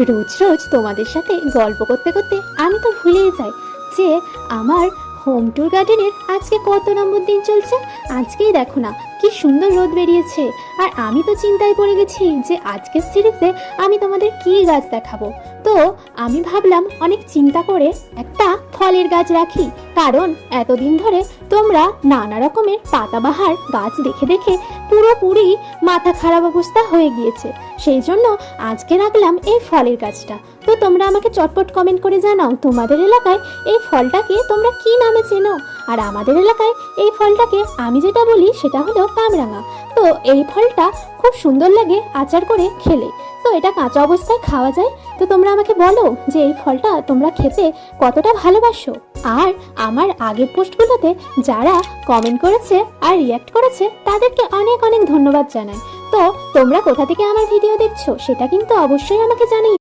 রোজ রোজ তোমাদের সাথে গল্প করতে করতে আমি তো ভুলেই যাই যে আমার হোম ট্যুর গার্ডেনের আজকে কত নম্বর দিন চলছে। আজকেই দেখো না কি সুন্দর রোদ বেরিয়েছে, আর আমি তো চিন্তায় পড়ে গেছি যে আজকের সিরিজে আমি তোমাদের কি গাছ দেখাবো। তো আমি ভাবলাম অনেক চিন্তা করে একটা ফলের গাছ রাখি, কারণ এতদিন ধরে তোমরা নানা রকমের পাতাবাহার গাছ দেখে দেখে পুরোপুরি মাথা খারাপ অবস্থা হয়ে গিয়েছে। সেই জন্য আজকে রাখলাম এই ফলের গাছটা। তো তোমরা আমাকে চটপট কমেন্ট করে জানাও তোমাদের এলাকায় এই ফলটাকে তোমরা কি নামে চেনো। আর আমাদের এলাকায় এই ফলটাকে আমি যেটা বলি সেটা হলো কামরাঙা। তো এই ফলটা খুব সুন্দর লাগে আচার করে খেলে, তো এটা কাঁচা অবস্থায় খাওয়া যায়। তো তোমরা আমাকে বলো যে এই ফলটা তোমরা খেতে কতটা ভালোবাসো। আর আমার আগের পোস্টগুলোতে যারা কমেন্ট করেছে আর রিয়্যাক্ট করেছে তাদেরকে অনেক অনেক ধন্যবাদ জানাই। তো তোমরা কোথা থেকে আমার ভিডিও দেখছো সেটা কিন্তু অবশ্যই আমাকে জানিও।